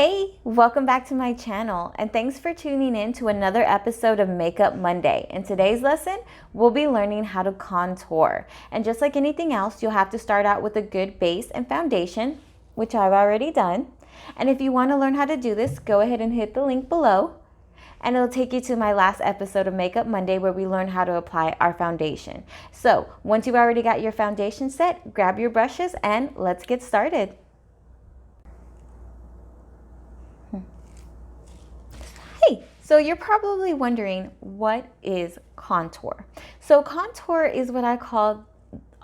Hey, welcome back to my channel, and thanks for tuning in to another episode of Makeup Monday. In today's lesson, we'll be learning how to contour. And just like anything else, you'll have to start out with a good base and foundation, which I've already done. And if you want to learn how to do this, go ahead and hit the link below, and it'll take you to my last episode of Makeup Monday where we learn how to apply our foundation. So once you've already got your foundation set, grab your brushes and let's get started. So you're probably wondering, what is contour? So contour is what I call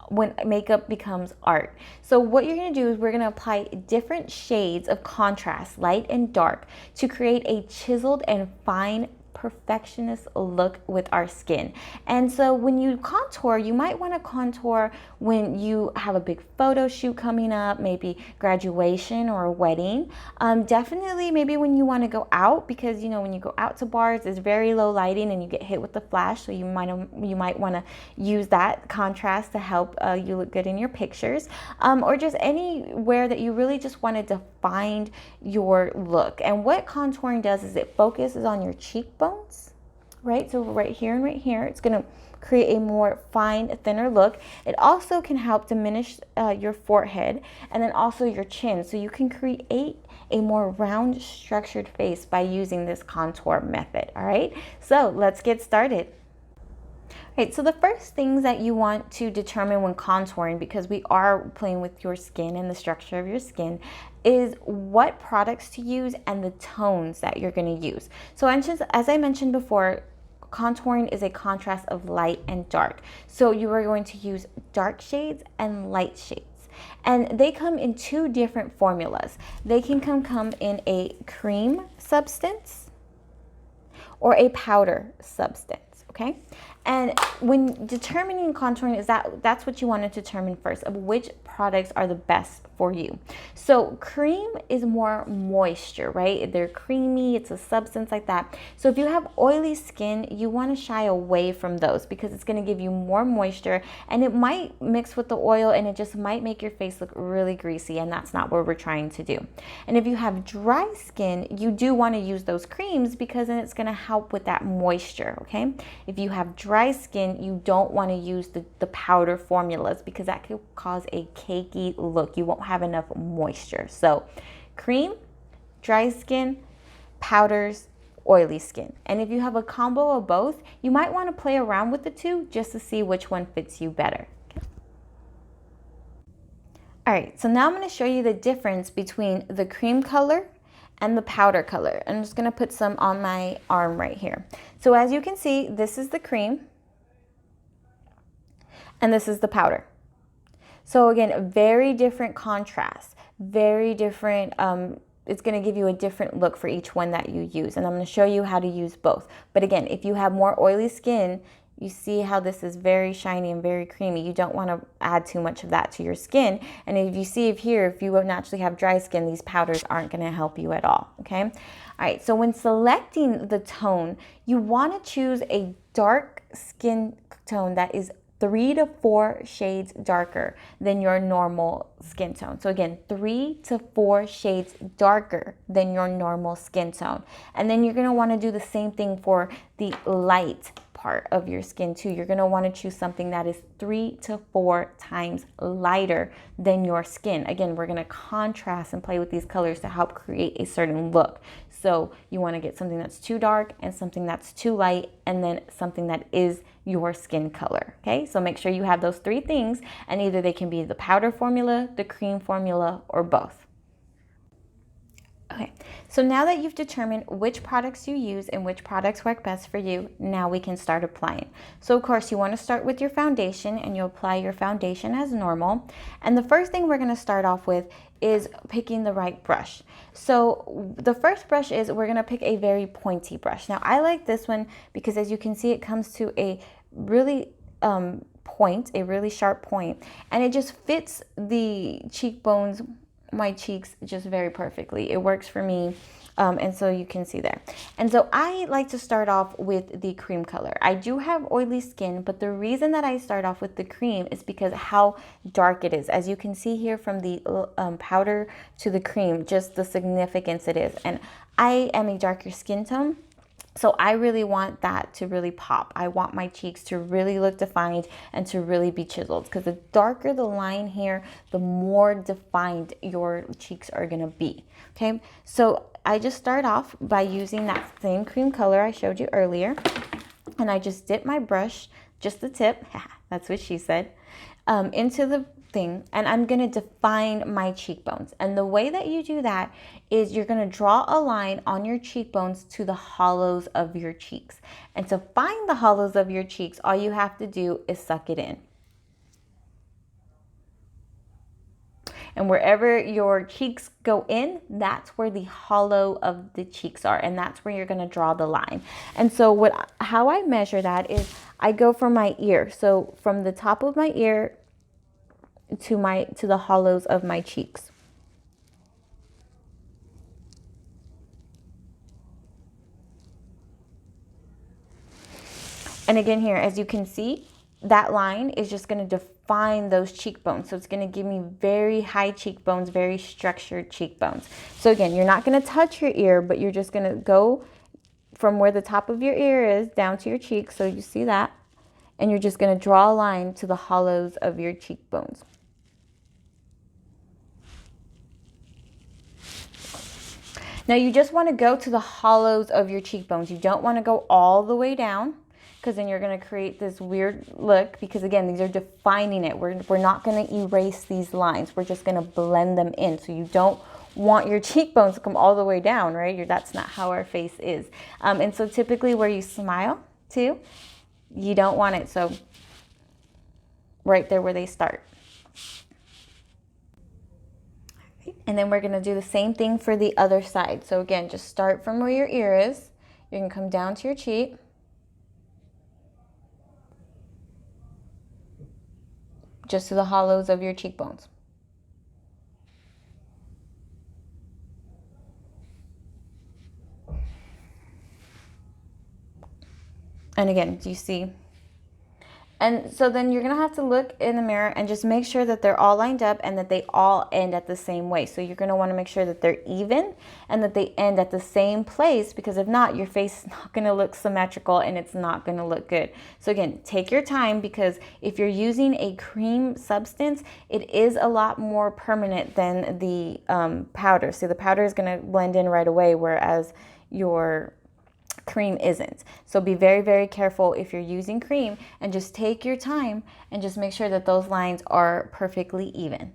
when makeup becomes art. So what you're gonna do is we're gonna apply different shades of contrast, light and dark, to create a chiseled and fine perfectionist look with our skin. And so when you contour, you might want to contour when you have a big photo shoot coming up, maybe graduation or a wedding. Definitely maybe when you want to go out, because when you go out to bars, it's very low lighting and you get hit with the flash, so you might want to use that contrast to help you look good in your pictures, or just anywhere that you really just want to define your look. And what contouring does is it focuses on your cheekbones, right? So right here and right here, it's going to create a more fine, thinner look. It also can help diminish your forehead and then also your chin, so you can create a more round, structured face by using this contour method. All right, so let's get started. Right, so the first things that you want to determine when contouring, because we are playing with your skin and the structure of your skin, is what products to use and the tones that you're going to use. So as I mentioned before, contouring is a contrast of light and dark. So you are going to use dark shades and light shades. And they come in two different formulas. They can come in a cream substance or a powder substance, okay? And when determining contouring, that's what you want to determine first, of which products are the best for you. So cream is more moisture, right? They're creamy, it's a substance like that. So if you have oily skin, you want to shy away from those because it's going to give you more moisture and it might mix with the oil and it just might make your face look really greasy, and that's not what we're trying to do. And if you have dry skin, you do want to use those creams because then it's going to help with that moisture, okay? If you have dry skin, you don't want to use the powder formulas because that could cause a cakey look. You won't have enough moisture. So cream, dry skin, powders, oily skin. And if you have a combo of both, you might want to play around with the two just to see which one fits you better. Okay. All right, so now I'm going to show you the difference between the cream color and the powder color. I'm just going to put some on my arm right here. So as you can see, this is the cream and this is the powder. So again, very different contrast, very different, it's going to give you a different look for each one that you use. And I'm going to show you how to use both. But again, if you have more oily skin, you see how this is very shiny and very creamy. You don't want to add too much of that to your skin. And if you see here, if you naturally have dry skin, these powders aren't going to help you at all, okay? All right, so when selecting the tone, you want to choose a dark skin tone that is 3 to 4 shades darker than your normal skin tone. So again, 3 to 4 shades darker than your normal skin tone. And then you're gonna wanna do the same thing for the light part of your skin too. You're gonna wanna choose something that is 3 to 4 times lighter than your skin. Again, we're gonna contrast and play with these colors to help create a certain look. So you wanna get something that's too dark and something that's too light, and then something that is your skin color, okay? So make sure you have those 3 things, and either they can be the powder formula, the cream formula, or both. Okay, so now that you've determined which products you use and which products work best for you, now we can start applying. So of course you want to start with your foundation, and you'll apply your foundation as normal. And the first thing we're going to start off with is picking the right brush. So the first brush is, we're going to pick a very pointy brush. Now I like this one because as you can see, it comes to a really a really sharp point, and it just fits the cheekbones my cheeks just very perfectly. It works for me. And so you can see there. And so I like to start off with the cream color. I do have oily skin, but the reason that I start off with the cream is because how dark it is. As you can see here from the powder to the cream, just the significance it is. And I am a darker skin tone, so I really want that to really pop. I want my cheeks to really look defined and to really be chiseled, because the darker the line here, the more defined your cheeks are gonna be, okay? So I just start off by using that same cream color I showed you earlier, and I just dip my brush, just the tip, that's what she said, into the thing, and I'm gonna define my cheekbones. And the way that you do that is you're gonna draw a line on your cheekbones to the hollows of your cheeks. And to find the hollows of your cheeks, all you have to do is suck it in. And wherever your cheeks go in, that's where the hollow of the cheeks are, and that's where you're gonna draw the line. And so how I measure that is I go from my ear, so from the top of my ear to the hollows of my cheeks. And again here, as you can see, that line is just going to define those cheekbones. So it's going to give me very high cheekbones, very structured cheekbones. So again, you're not going to touch your ear, but you're just going to go from where the top of your ear is down to your cheek. So you see that, and you're just going to draw a line to the hollows of your cheekbones. Now you just want to go to the hollows of your cheekbones. You don't want to go all the way down, because then you're going to create this weird look, because again, these are defining it. We're not going to erase these lines. We're just going to blend them in. So you don't want your cheekbones to come all the way down, right? That's not how our face is. And so typically where you smile too, you don't want it. So right there where they start. And then we're going to do the same thing for the other side. So again, just start from where your ear is. You're going to come down to your cheek. Just to the hollows of your cheekbones. And again, do you see? And so then you're going to have to look in the mirror and just make sure that they're all lined up and that they all end at the same way. So you're going to want to make sure that they're even and that they end at the same place, because if not, your face is not going to look symmetrical and it's not going to look good. So again, take your time, because if you're using a cream substance, it is a lot more permanent than the powder. So the powder is going to blend in right away, whereas your cream isn't. So be very, very careful if you're using cream, and just take your time and just make sure that those lines are perfectly even.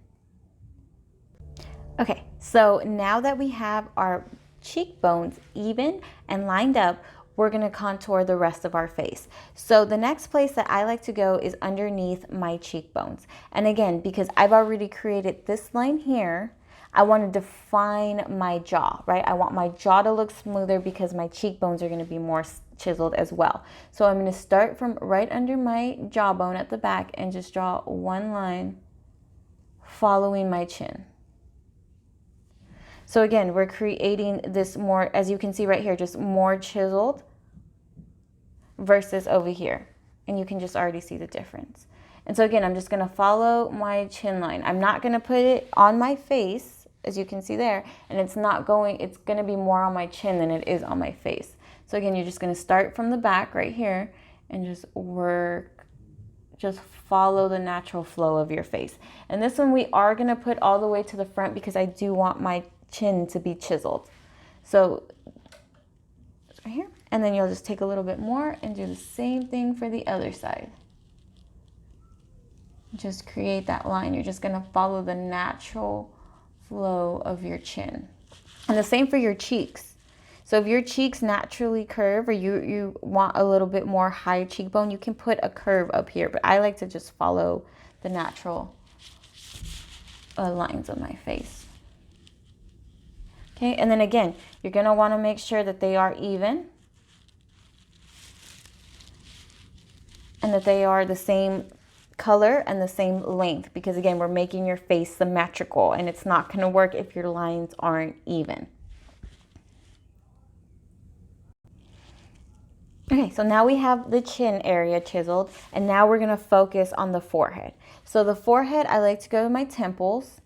Okay, so now that we have our cheekbones even and lined up, we're going to contour the rest of our face. So the next place that I like to go is underneath my cheekbones. And again, because I've already created this line here, I want to define my jaw, right? I want my jaw to look smoother because my cheekbones are going to be more chiseled as well. So I'm going to start from right under my jawbone at the back and just draw one line following my chin. So again, we're creating this more, as you can see right here, just more chiseled versus over here. And you can just already see the difference. And so again, I'm just going to follow my chin line. I'm not going to put it on my face, as you can see there, and it's going to be more on my chin than it is on my face. So again, you're just going to start from the back right here and just follow the natural flow of your face. And this one we are going to put all the way to the front, because I do want my chin to be chiseled. So right here, and then you'll just take a little bit more and do the same thing for the other side. Just create that line. You're just going to follow the natural flow of your chin. And the same for your cheeks. So if your cheeks naturally curve, or you want a little bit more high cheekbone, you can put a curve up here, but I like to just follow the natural lines of my face. Okay, and then again, you're going to want to make sure that they are even and that they are the same color and the same length, because again, we're making your face symmetrical and it's not going to work if your lines aren't even. Okay, so now we have the chin area chiseled, and now we're going to focus on the forehead. So the forehead, I like to go to my temples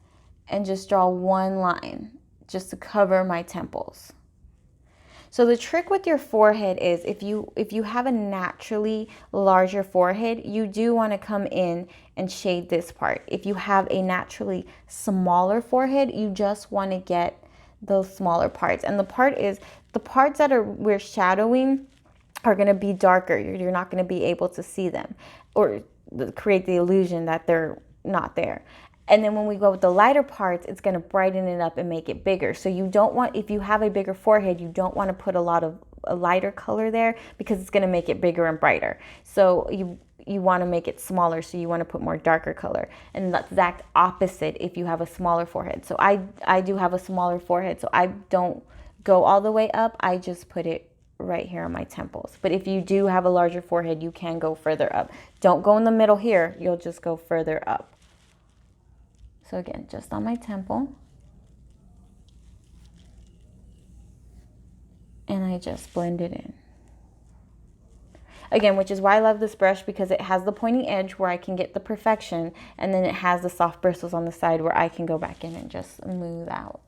and just draw one line just to cover my temples. So the trick with your forehead is if you have a naturally larger forehead, you do want to come in and shade this part. If you have a naturally smaller forehead, you just want to get those smaller parts. And the parts that we're shadowing are going to be darker. You're not going to be able to see them or create the illusion that they're not there. And then when we go with the lighter parts, it's going to brighten it up and make it bigger. So you don't want, if you have a bigger forehead, you don't want to put a lot of a lighter color there, because it's going to make it bigger and brighter. So you want to make it smaller, so you want to put more darker color. And the exact opposite if you have a smaller forehead. So I do have a smaller forehead, so I don't go all the way up. I just put it right here on my temples. But if you do have a larger forehead, you can go further up. Don't go in the middle here. You'll just go further up. So again, just on my temple. And I just blend it in. Again, which is why I love this brush, because it has the pointy edge where I can get the perfection, and then it has the soft bristles on the side where I can go back in and just smooth out.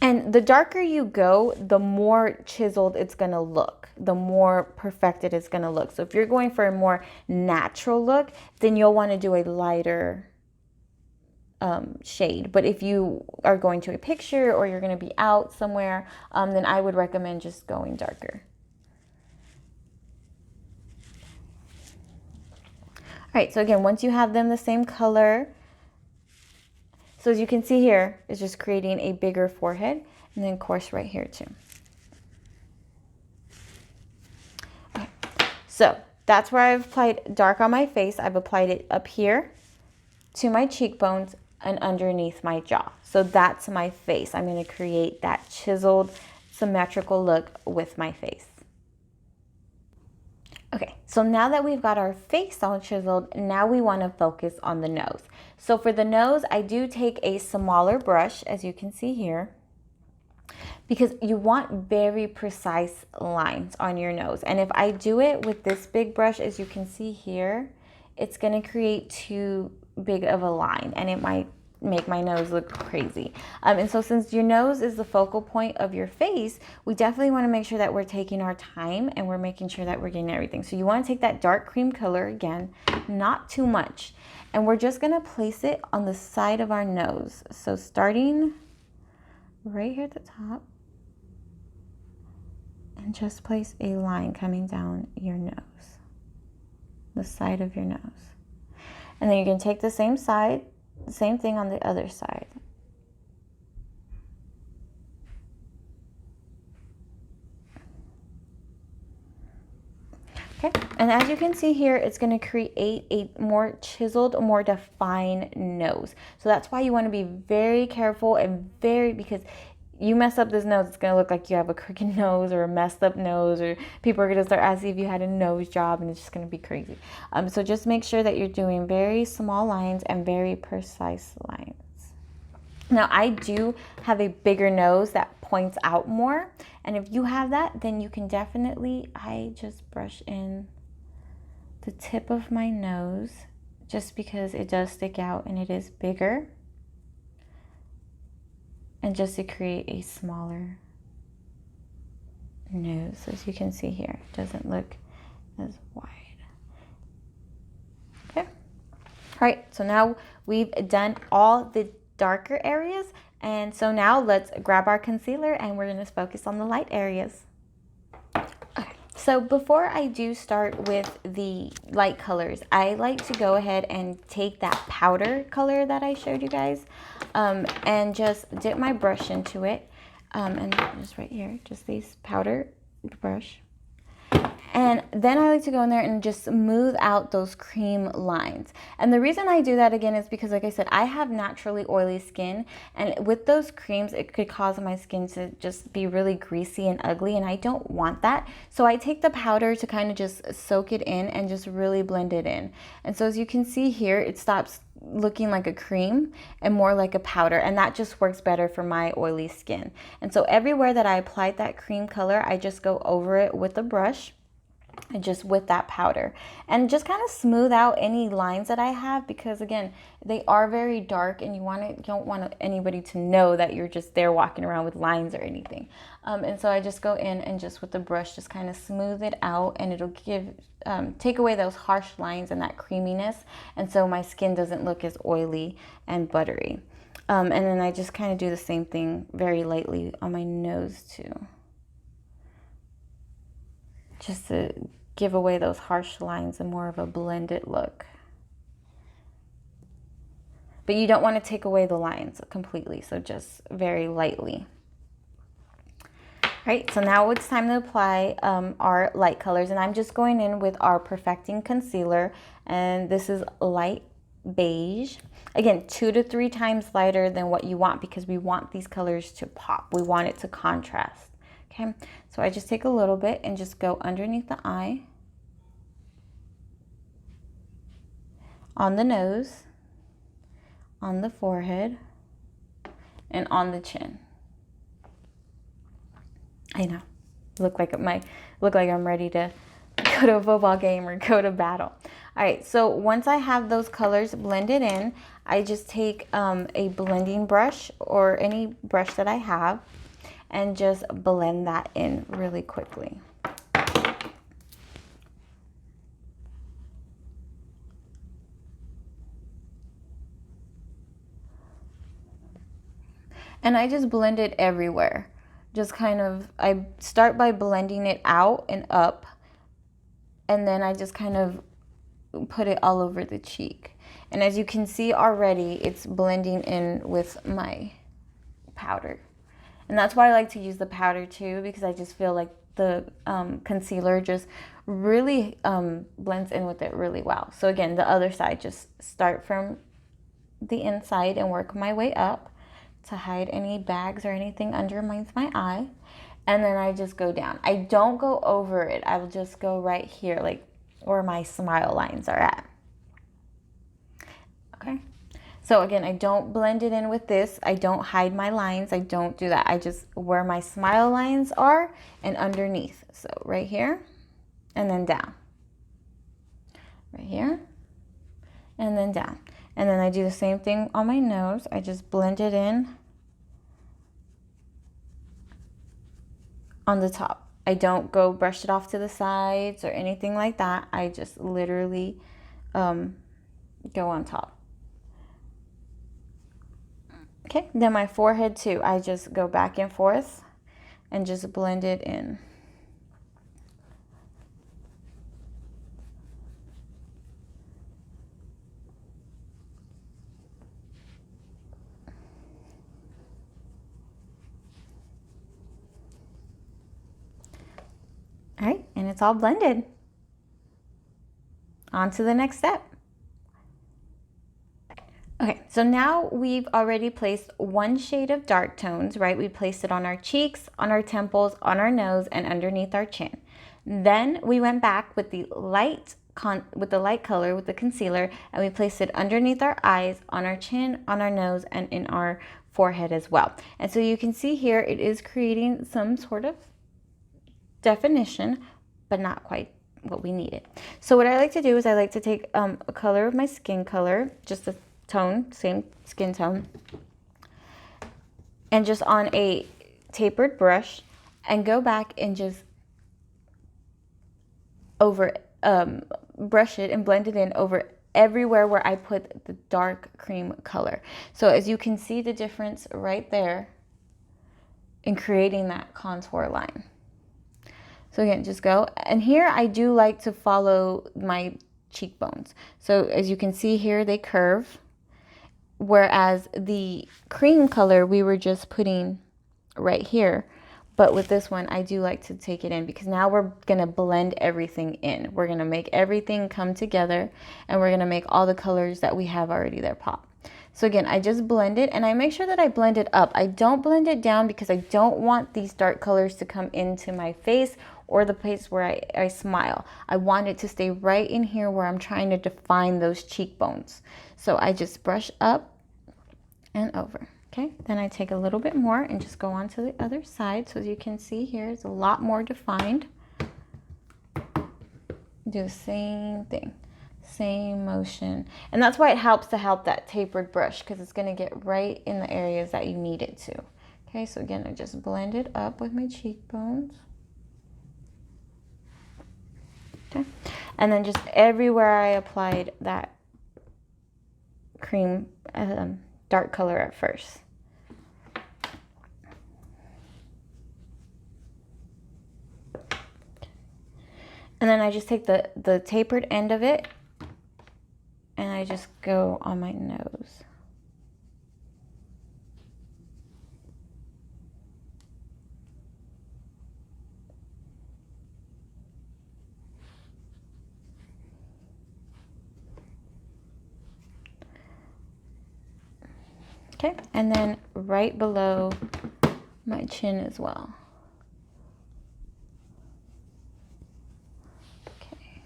And the darker you go, the more chiseled it's going to look, the more perfected it's going to look. So if you're going for a more natural look, then you'll want to do a lighter shade. But if you are going to a picture or you're going to be out somewhere, then I would recommend just going darker. All right, so again, once you have them the same color, so as you can see here, it's just creating a bigger forehead, and then of course right here too. Okay. So that's where I've applied dark on my face. I've applied it up here to my cheekbones and underneath my jaw. So that's my face. I'm going to create that chiseled, symmetrical look with my face. Okay, so now that we've got our face all chiseled, now we want to focus on the nose. So for the nose, I do take a smaller brush, as you can see here, because you want very precise lines on your nose. And if I do it with this big brush, as you can see here, it's going to create too big of a line, and it might make my nose look crazy. And so since your nose is the focal point of your face, we definitely want to make sure that we're taking our time and we're making sure that we're getting everything. So you want to take that dark cream color, again, not too much, and we're just going to place it on the side of our nose. So starting right here at the top, and just place a line coming down your nose, the side of your nose. And then you're going to take the same side, same thing on the other side. Okay, and as you can see here, it's going to create a more chiseled, more defined nose. So that's why you want to be very careful and because you mess up this nose, it's going to look like you have a crooked nose or a messed up nose, or people are going to start asking if you had a nose job, and it's just going to be crazy. So just make sure that you're doing very small lines and very precise lines. Now, I do have a bigger nose that points out more, and if you have that, then you can definitely, I just brush in the tip of my nose just because it does stick out and it is bigger. And just to create a smaller nose, as you can see here, it doesn't look as wide. Okay. All right, so now we've done all the darker areas, and so now let's grab our concealer and we're going to focus on the light areas. Okay. So before I do start with the light colors, I like to go ahead and take that powder color that I showed you guys, and just dip my brush into it, and just right here, just this powder brush. And then I like to go in there and just smooth out those cream lines. And the reason I do that again is because, like I said, I have naturally oily skin, and with those creams, it could cause my skin to just be really greasy and ugly, and I don't want that. So I take the powder to kind of just soak it in and just really blend it in. And so as you can see here, it stops looking like a cream and more like a powder, and that just works better for my oily skin. And so everywhere that I applied that cream color, I just go over it with a brush and just with that powder and just kind of smooth out any lines that I have, because again, they are very dark and you don't want anybody to know that you're just there walking around with lines or anything. And so I just go in and just with the brush just kind of smooth it out, and it'll take away those harsh lines and that creaminess, and so my skin doesn't look as oily and buttery. And then I just kind of do the same thing very lightly on my nose too, just to give away those harsh lines and more of a blended look. But you don't want to take away the lines completely, so just very lightly. All right, so now it's time to apply our light colors, and I'm just going in with our Perfecting Concealer, and this is light beige. Again, 2 to 3 times lighter than what you want, because we want these colors to pop. We want it to contrast. Okay, so I just take a little bit and just go underneath the eye, on the nose, on the forehead, and on the chin. I know, look like I'm ready to go to a football game or go to battle. All right, so once I have those colors blended in, I just take a blending brush or any brush that I have and just blend that in really quickly. And I just blend it everywhere. Just kind of, I start by blending it out and up, and then I just kind of put it all over the cheek. And as you can see already, it's blending in with my powder. And that's why I like to use the powder too, because I just feel like the concealer just really blends in with it really well. So again, the other side, just start from the inside and work my way up to hide any bags or anything underneath my eye. And then I just go down. I don't go over it. I will just go right here, like where my smile lines are at. Okay. So again, I don't blend it in with this. I don't hide my lines. I don't do that. I just where my smile lines are and underneath. So right here and then down. Right here and then down. And then I do the same thing on my nose. I just blend it in on the top. I don't go brush it off to the sides or anything like that. I just literally go on top. Okay, then my forehead too. I just go back and forth and just blend it in. All right, and it's all blended. On to the next step. Okay, so now we've already placed one shade of dark tones, right? We placed it on our cheeks, on our temples, on our nose, and underneath our chin. Then we went back with the light color, with the concealer, and we placed it underneath our eyes, on our chin, on our nose, and in our forehead as well. And so you can see here, it is creating some sort of definition, but not quite what we needed. So what I like to do is I like to take a color of my skin color, just a tone, same skin tone, and just on a tapered brush and go back and just brush it and blend it in over everywhere where I put the dark cream color. So as you can see the difference right there in creating that contour line. So again, just go. And here I do like to follow my cheekbones. So as you can see here, they curve. Whereas the cream color we were just putting right here, But with this one, I do like to take it in because now we're going to blend everything in. We're going to make everything come together, and we're going to make all the colors that we have already there pop. So again, I just blend it, and I make sure that I blend it up. I don't blend it down because I don't want these dark colors to come into my face or the place where I smile. I want it to stay right in here where I'm trying to define those cheekbones. So I just brush up and over. Okay, then I take a little bit more and just go on to the other side. So as you can see here, it's a lot more defined. Do the same thing. Same motion. And that's why it helps to help that tapered brush, because it's going to get right in the areas that you need it to. Okay, so again, I just blend it up with my cheekbones. Okay, and then just everywhere I applied that cream dark color at first. And then I just take the tapered end of it and I just go on my nose. Okay, and then right below my chin as well. Okay.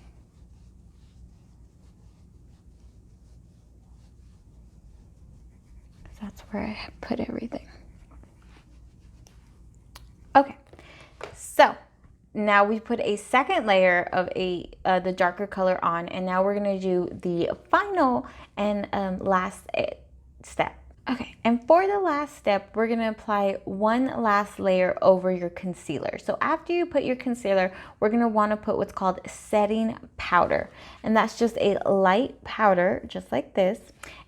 That's where I put everything. Okay, so now we put a second layer of the darker color on, and now we're gonna do the final and last step. Okay, and for the last step, we're gonna apply one last layer over your concealer. So after you put your concealer, we're gonna wanna put what's called setting powder. And that's just a light powder, just like this.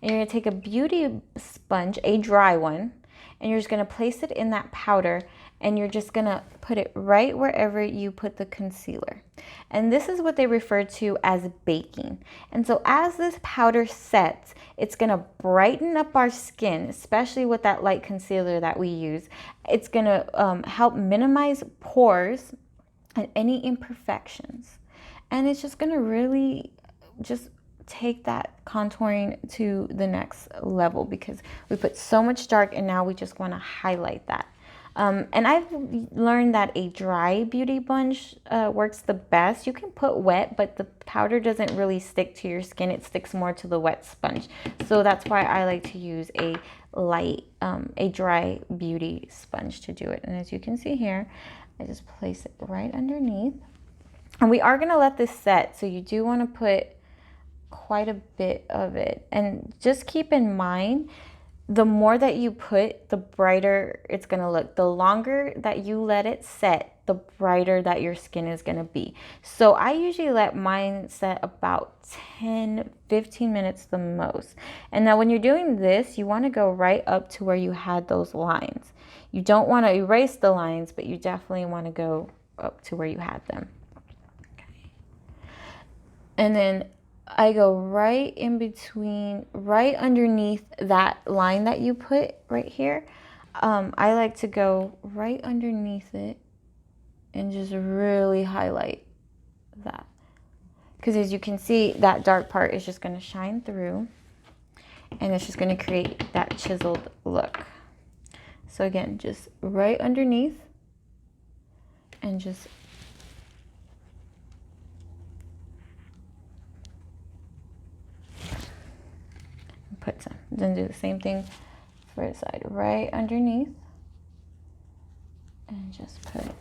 And you're gonna take a beauty sponge, a dry one, and you're just gonna place it in that powder, and you're just gonna put it right wherever you put the concealer. And this is what they refer to as baking. And so as this powder sets, it's gonna brighten up our skin, especially with that light concealer that we use. It's gonna help minimize pores and any imperfections. And it's just gonna really just take that contouring to the next level, because we put so much dark and now we just wanna highlight that. And I've learned that a dry beauty sponge works the best. You can put wet, but the powder doesn't really stick to your skin. It sticks more to the wet sponge. So that's why I like to use a light, a dry beauty sponge to do it. And as you can see here, I just place it right underneath. And we are gonna let this set, so you do wanna put quite a bit of it. And just keep in mind, the more that you put, the brighter it's gonna look. The longer that you let it set, the brighter that your skin is gonna be. So I usually let mine set about 10-15 minutes the most. And now when you're doing this, you wanna go right up to where you had those lines. You don't wanna erase the lines, but you definitely wanna go up to where you had them. Okay. And then I go right in between, right underneath that line that you put right here. I like to go right underneath it and just really highlight that. Because as you can see, that dark part is just going to shine through, and it's just going to create that chiseled look. So again, just right underneath, and just put some. Then do the same thing for the side, right underneath, and just put it.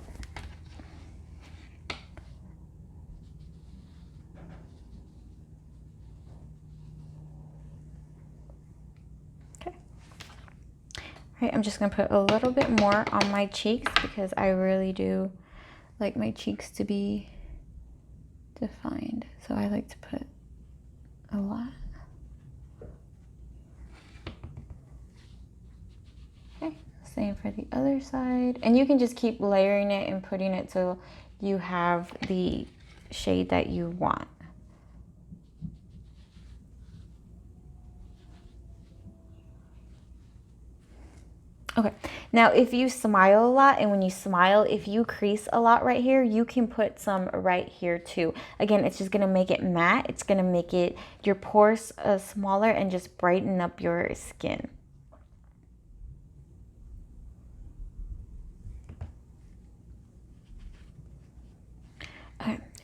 Okay. All right, I'm just gonna put a little bit more on my cheeks because I really do like my cheeks to be defined. So I like to put a lot. Same for the other side. And you can just keep layering it and putting it till you have the shade that you want. Okay, Now, if you smile a lot, and when you smile, if you crease a lot right here, you can put some right here too. Again, it's just gonna make it matte. It's gonna make it your pores smaller and just brighten up your skin.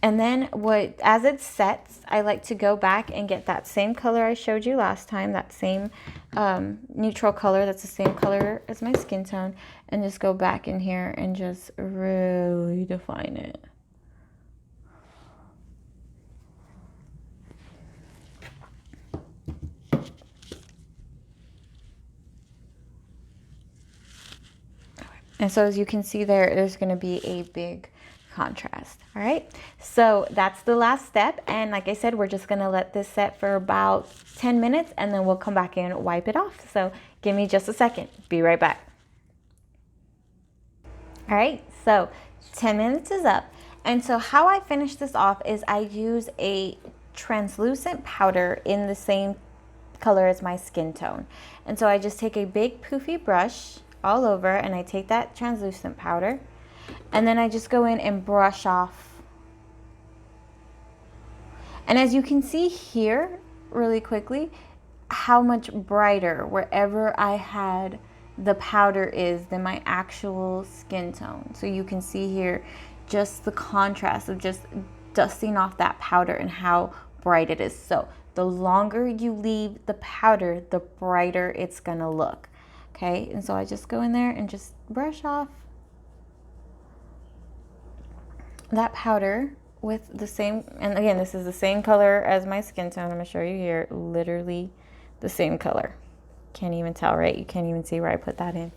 And then as it sets, I like to go back and get that same color I showed you last time, that same neutral color that's the same color as my skin tone, and just go back in here and just really define it. And so as you can see there's going to be a big contrast. All right, so that's the last step, and like I said, we're just going to let this set for about 10 minutes and then we'll come back and wipe it off. So give me just a second. Be right back. All right, so 10 minutes is up, and so how I finish this off is I use a translucent powder in the same color as my skin tone. And so I just take a big poofy brush all over, and I take that translucent powder, and then I just go in and brush off. And as you can see here really quickly, how much brighter wherever I had the powder is than my actual skin tone. So you can see here just the contrast of just dusting off that powder and how bright it is. So the longer you leave the powder, the brighter it's gonna look. Okay, and so I just go in there and just brush off that powder with the same, and again, this is the same color as my skin tone. I'm gonna show you here, literally the same color. Can't even tell, right? You can't even see where I put that in.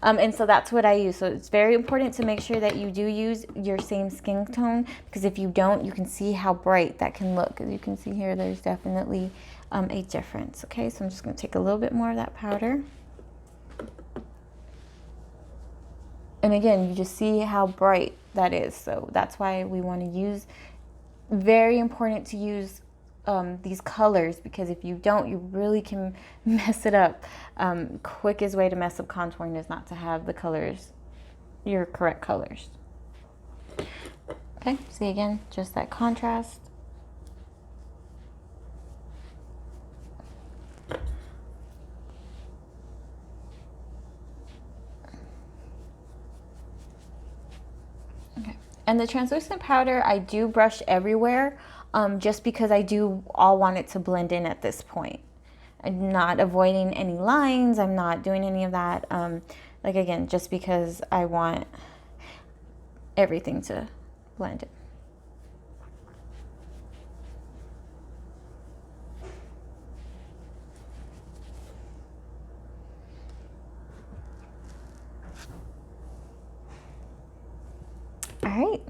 And so that's what I use. So it's very important to make sure that you do use your same skin tone, because if you don't, you can see how bright that can look. As you can see here, there's definitely a difference. Okay, so I'm just gonna take a little bit more of that powder. And again, you just see how bright that is. So that's why we want to use, very important to use these colors, because if you don't, you really can mess it up. Quickest way to mess up contouring is not to have the colors, your correct colors. Okay, see again, just that contrast. And the translucent powder, I do brush everywhere, just because I do all want it to blend in at this point. I'm not avoiding any lines. I'm not doing any of that. Like again, just because I want everything to blend in. All right.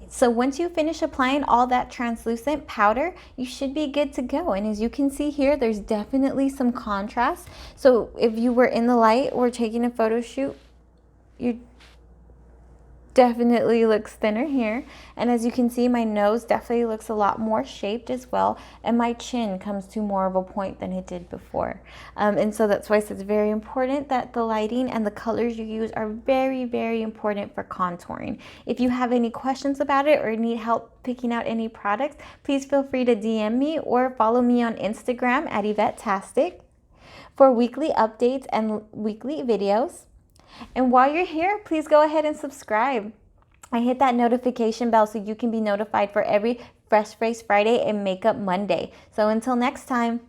So once you finish applying all that translucent powder, you should be good to go. And as you can see here, there's definitely some contrast. So if you were in the light or taking a photo shoot, you definitely looks thinner here. And as you can see, my nose definitely looks a lot more shaped as well, and my chin comes to more of a point than it did before. And so that's why it's very important that the lighting and the colors you use are very, very important for contouring. If you have any questions about it or need help picking out any products, please feel free to DM me or follow me on Instagram at Yvettetastic for weekly updates and weekly videos. And while you're here, please go ahead and subscribe and hit that notification bell so you can be notified for every Fresh Face Friday and Makeup Monday. So until next time.